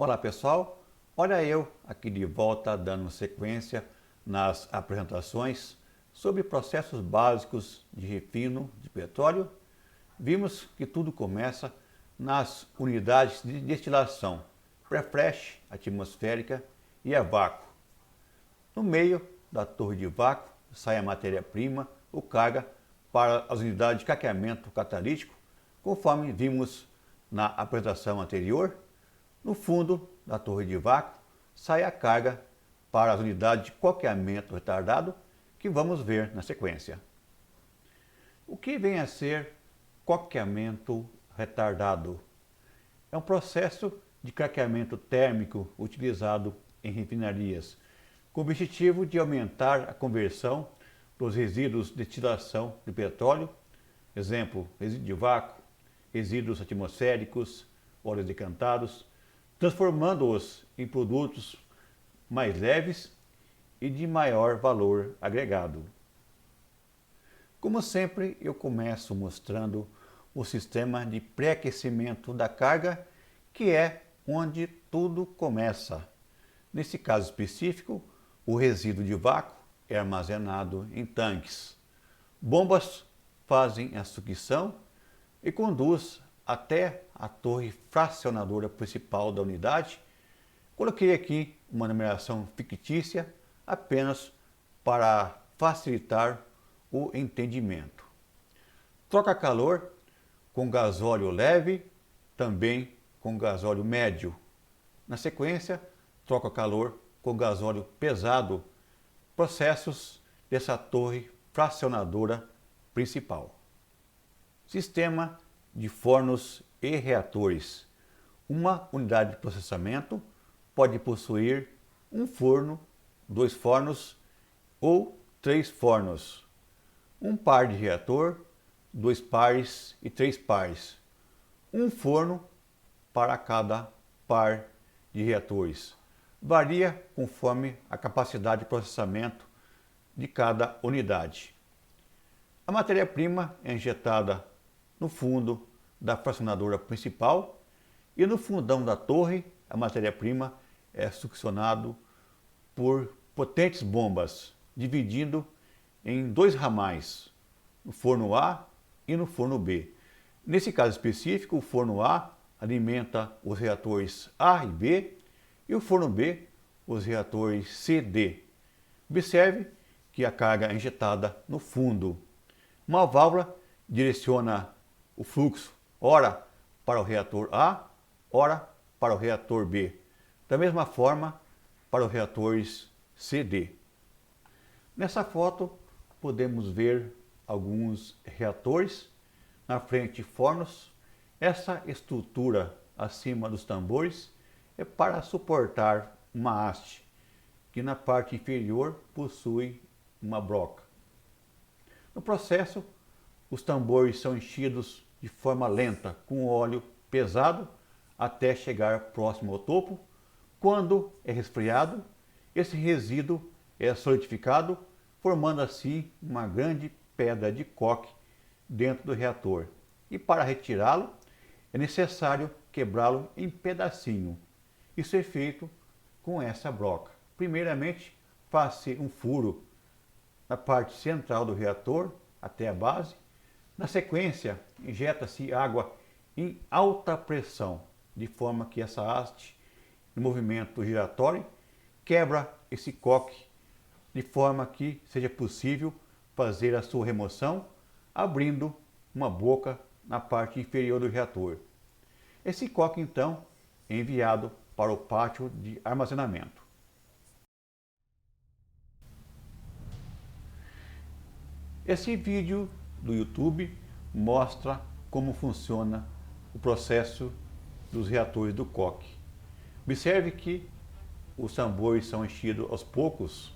Olá pessoal, olha eu aqui de volta dando sequência nas apresentações sobre processos básicos de refino de petróleo. Vimos que tudo começa nas unidades de destilação, pré-flash, atmosférica e a vácuo. No meio da torre de vácuo sai a matéria-prima, ou carga, para as unidades de caqueamento catalítico, conforme vimos na apresentação anterior. No fundo da torre de vácuo sai a carga para as unidades de coqueamento retardado, que vamos ver na sequência. O que vem a ser coqueamento retardado? É um processo de craqueamento térmico utilizado em refinarias, com o objetivo de aumentar a conversão dos resíduos de destilação de petróleo, exemplo, resíduo de vácuo, resíduos atmosféricos, óleos decantados, transformando-os em produtos mais leves e de maior valor agregado. Como sempre, eu começo mostrando o sistema de pré-aquecimento da carga, que é onde tudo começa. Nesse caso específico, o resíduo de vácuo é armazenado em tanques. Bombas fazem a sucção e conduz até a torre fracionadora principal da unidade. Coloquei aqui uma numeração fictícia apenas para facilitar o entendimento. Troca calor com gasóleo leve, também com gasóleo médio. Na sequência, troca calor com gasóleo pesado, processos dessa torre fracionadora principal. Sistema de fornos e reatores. Uma unidade de processamento pode possuir um forno, 2 fornos ou 3 fornos, um par de reator, 2 pares e 3 pares, um forno para cada par de reatores. Varia conforme a capacidade de processamento de cada unidade. A matéria-prima é injetada no fundo da fracionadora principal e no fundão da torre a matéria-prima é succionado por potentes bombas, dividindo em 2 ramais, no forno A e no forno B. Nesse caso específico, o forno A alimenta os reatores A e B e o forno B os reatores C e D. Observe que a carga é injetada no fundo. Uma válvula direciona o fluxo ora para o reator A, ora para o reator B. Da mesma forma para os reatores C e D. Nessa foto podemos ver alguns reatores, na frente fornos. Essa estrutura acima dos tambores é para suportar uma haste, que na parte inferior possui uma broca. No processo, os tambores são enchidos de forma lenta com óleo pesado até chegar próximo ao topo. Quando é resfriado, esse resíduo é solidificado, formando assim uma grande pedra de coque dentro do reator. E para retirá-lo, é necessário quebrá-lo em pedacinho. Isso é feito com essa broca. Primeiramente, faz-se um furo na parte central do reator até a base. Na sequência, injeta-se água em alta pressão, de forma que essa haste, no movimento giratório, quebra esse coque, de forma que seja possível fazer a sua remoção, abrindo uma boca na parte inferior do reator. Esse coque, então, é enviado para o pátio de armazenamento. Esse vídeo do YouTube mostra como funciona o processo dos reatores do coque. Observe que os tambores são enchidos aos poucos,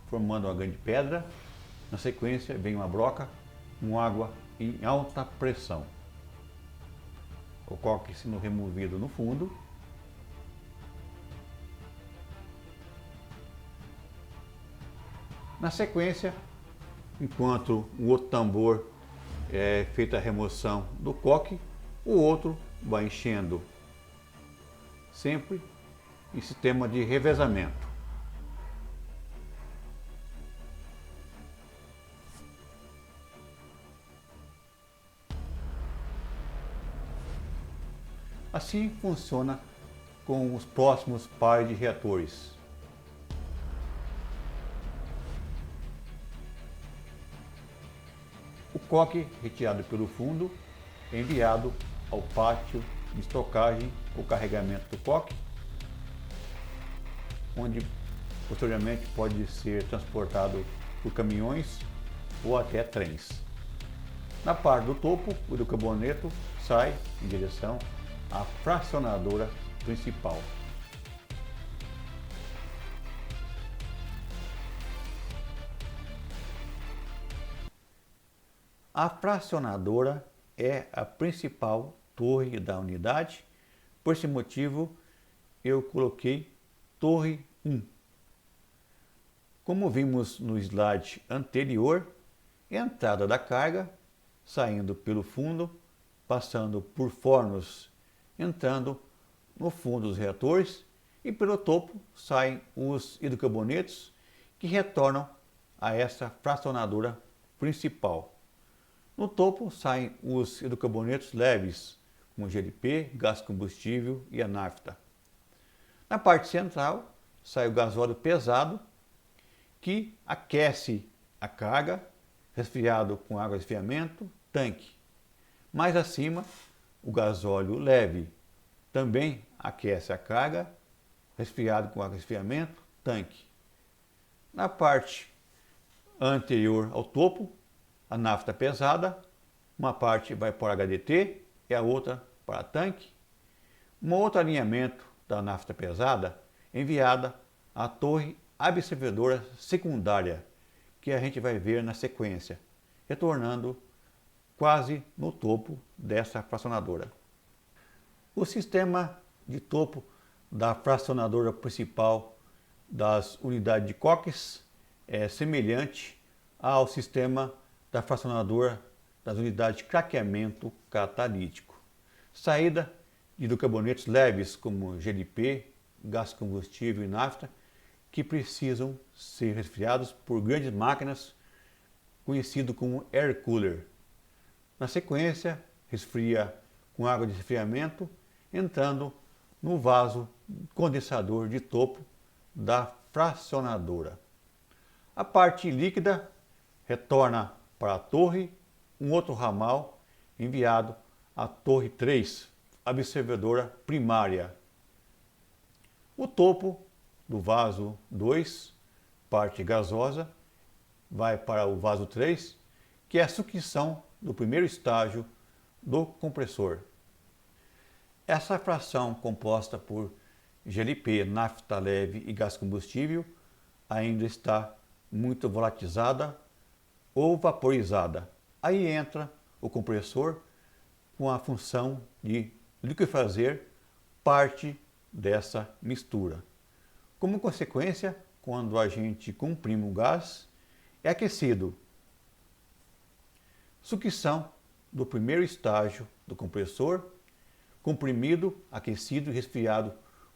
formando uma grande pedra. Na sequência vem uma broca com água em alta pressão. O coque sendo removido no fundo. Na sequência, enquanto um outro tambor é feita a remoção do coque, o outro vai enchendo. sempre em sistema de revezamento. Assim funciona com os próximos pares de reatores. O coque retirado pelo fundo é enviado ao pátio de estocagem ou carregamento do coque, onde posteriormente pode ser transportado por caminhões ou até trens. Na parte do topo, o hidrocarboneto sai em direção à fracionadora principal. A fracionadora é a principal torre da unidade, por esse motivo eu coloquei torre 1. Como vimos no slide anterior, entrada da carga, saindo pelo fundo, passando por fornos, entrando no fundo dos reatores, e pelo topo saem os hidrocarbonetos que retornam a essa fracionadora principal. No topo saem os hidrocarbonetos leves, como GLP, gás combustível e a nafta. Na parte central sai o gasóleo pesado, que aquece a carga, resfriado com água de resfriamento, tanque. Mais acima, o gasóleo leve, também aquece a carga, resfriado com água de resfriamento, tanque. Na parte anterior ao topo, a nafta pesada, uma parte vai para HDT e a outra para tanque. Um outro alinhamento da nafta pesada enviada à torre absorvedora secundária, que a gente vai ver na sequência, retornando quase no topo dessa fracionadora. O sistema de topo da fracionadora principal das unidades de coques é semelhante ao sistema da fracionadora das unidades de craqueamento catalítico. Saída de hidrocarbonetos leves como GLP, gás combustível e nafta, que precisam ser resfriados por grandes máquinas, conhecido como air cooler. Na sequência, resfria com água de resfriamento, entrando no vaso condensador de topo da fracionadora. A parte líquida retorna para a torre, um outro ramal enviado à torre 3, absorvedora primária. O topo do vaso 2, parte gasosa, vai para o vaso 3, que é a sucção do primeiro estágio do compressor. Essa fração composta por GLP, nafta leve e gás combustível ainda está muito volatilizada ou vaporizada. Aí entra o compressor com a função de liquefazer parte dessa mistura. Como consequência, quando a gente comprime o gás, é aquecido. Sucção do primeiro estágio do compressor, comprimido, aquecido e resfriado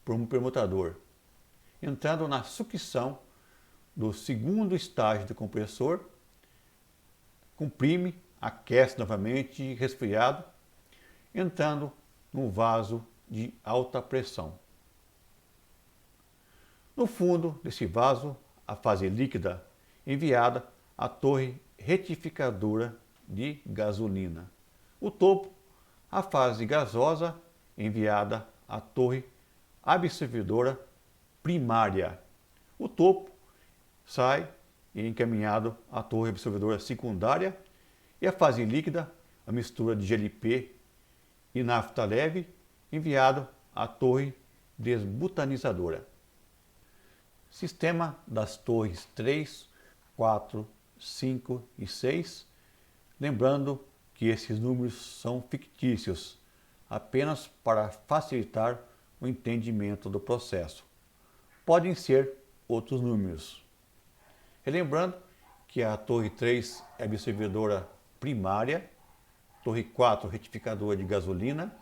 por um permutador. Entrando na sucção do segundo estágio do compressor, comprime, aquece novamente e resfriado, entrando no vaso de alta pressão. No fundo desse vaso, a fase líquida enviada à torre retificadora de gasolina. O topo, a fase gasosa enviada à torre absorvedora primária. O topo sai e encaminhado à torre absorvedora secundária, e a fase líquida, a mistura de GLP e nafta leve, enviado à torre desbutanizadora. Sistema das torres 3, 4, 5 e 6, lembrando que esses números são fictícios, apenas para facilitar o entendimento do processo. Podem ser outros números. Relembrando que a torre 3 é absorvedora primária, torre 4 retificadora de gasolina,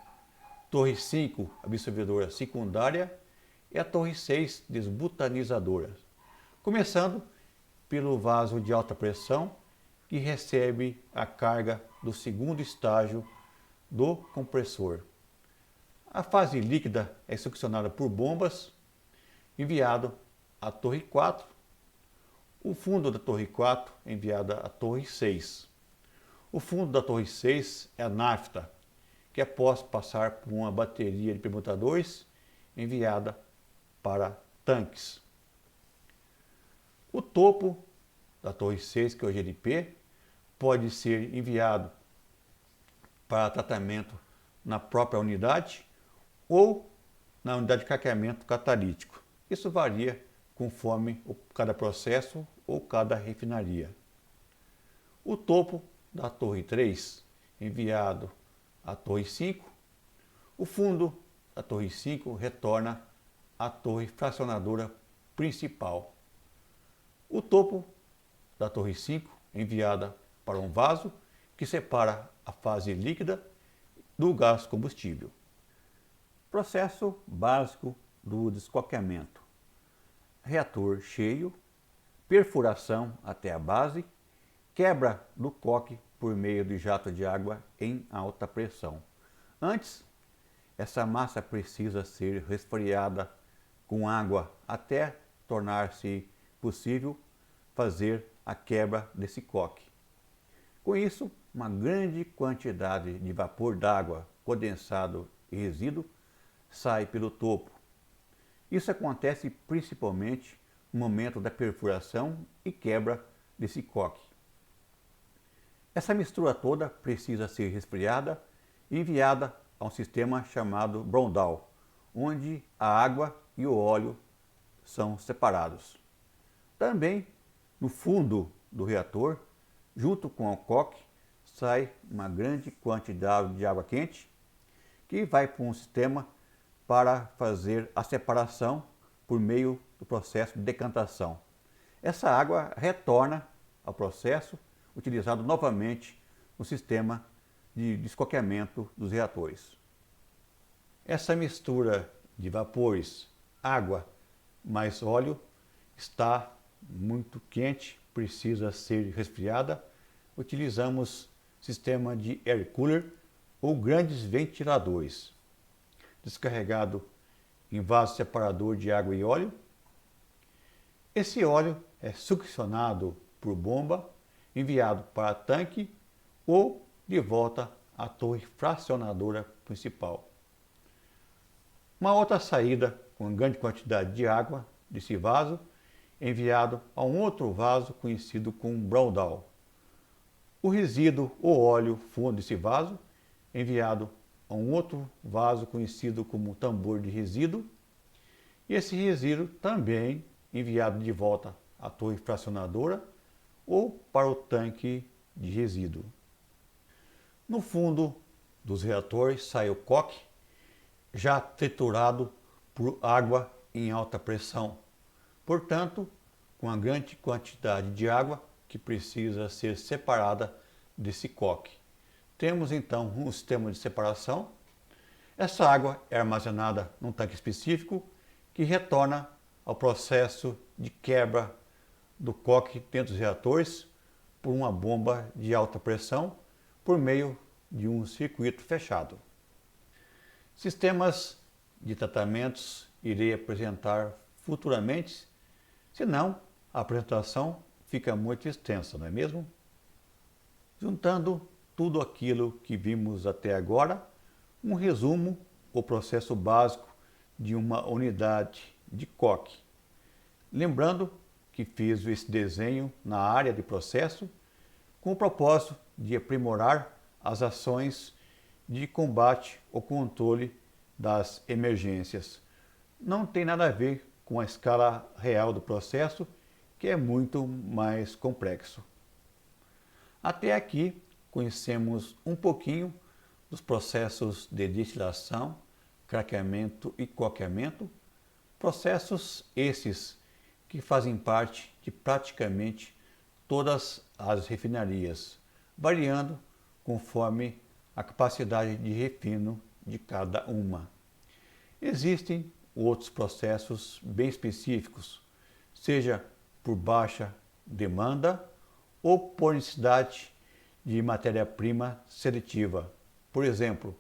torre 5 absorvedora secundária e a torre 6 desbutanizadora, começando pelo vaso de alta pressão que recebe a carga do segundo estágio do compressor. A fase líquida é succionada por bombas, enviado à torre 4, o fundo da torre 4 é enviado à torre 6. O fundo da torre 6 é a nafta, que após passar por uma bateria de permutadores, enviada para tanques. O topo da torre 6, que é o GNP, pode ser enviado para tratamento na própria unidade ou na unidade de craqueamento catalítico. Isso varia conforme cada processo ou cada refinaria. O topo da torre 3, enviado à torre 5, o fundo da torre 5 retorna à torre fracionadora principal. O topo da torre 5 é enviada para um vaso que separa a fase líquida do gás combustível. Processo básico do descoqueamento: reator cheio, perfuração até a base, quebra do coque por meio de jato de água em alta pressão. Antes, essa massa precisa ser resfriada com água até tornar-se possível fazer a quebra desse coque. Com isso, uma grande quantidade de vapor d'água, condensado e resíduo sai pelo topo. Isso acontece principalmente no momento da perfuração e quebra desse coque. Essa mistura toda precisa ser resfriada e enviada a um sistema chamado Brownout, onde a água e o óleo são separados. Também no fundo do reator, junto com o coque, sai uma grande quantidade de água quente que vai para um sistema para fazer a separação por meio do processo de decantação. Essa água retorna ao processo utilizado novamente no sistema de descoqueamento dos reatores. Essa mistura de vapores, água mais óleo está muito quente, precisa ser resfriada. Utilizamos sistema de air cooler ou grandes ventiladores, descarregado em vaso separador de água e óleo. Esse óleo é succionado por bomba, enviado para tanque ou de volta à torre fracionadora principal. Uma outra saída com grande quantidade de água desse vaso é enviado a um outro vaso conhecido como Brownout. O resíduo ou óleo fundo desse vaso é enviado a um outro vaso conhecido como tambor de resíduo, e esse resíduo também enviado de volta à torre fracionadora ou para o tanque de resíduo. No fundo dos reatores sai o coque, já triturado por água em alta pressão, portanto, com uma grande quantidade de água que precisa ser separada desse coque. Temos então um sistema de separação. Essa água é armazenada num tanque específico que retorna ao processo de quebra do coque dentro dos reatores por uma bomba de alta pressão por meio de um circuito fechado. Sistemas de tratamentos irei apresentar futuramente, senão a apresentação fica muito extensa, não é mesmo? Juntando tudo aquilo que vimos até agora, um resumo, o processo básico de uma unidade de coque. Lembrando que fiz esse desenho na área de processo com o propósito de aprimorar as ações de combate ou controle das emergências. Não tem nada a ver com a escala real do processo, que é muito mais complexo. Até aqui conhecemos um pouquinho dos processos de destilação, craqueamento e coqueamento, processos esses que fazem parte de praticamente todas as refinarias, variando conforme a capacidade de refino de cada uma. Existem outros processos bem específicos, seja por baixa demanda ou por necessidade de matéria-prima seletiva. Por exemplo,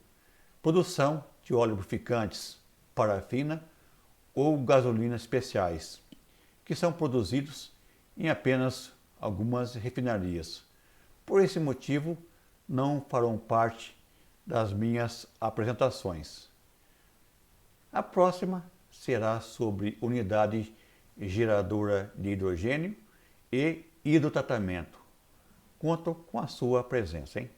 produção de óleo lubrificantes, parafina ou gasolina especiais, que são produzidos em apenas algumas refinarias. Por esse motivo, não farão parte das minhas apresentações. A próxima será sobre unidade geradora de hidrogênio e hidrotratamento. Conto com a sua presença, hein?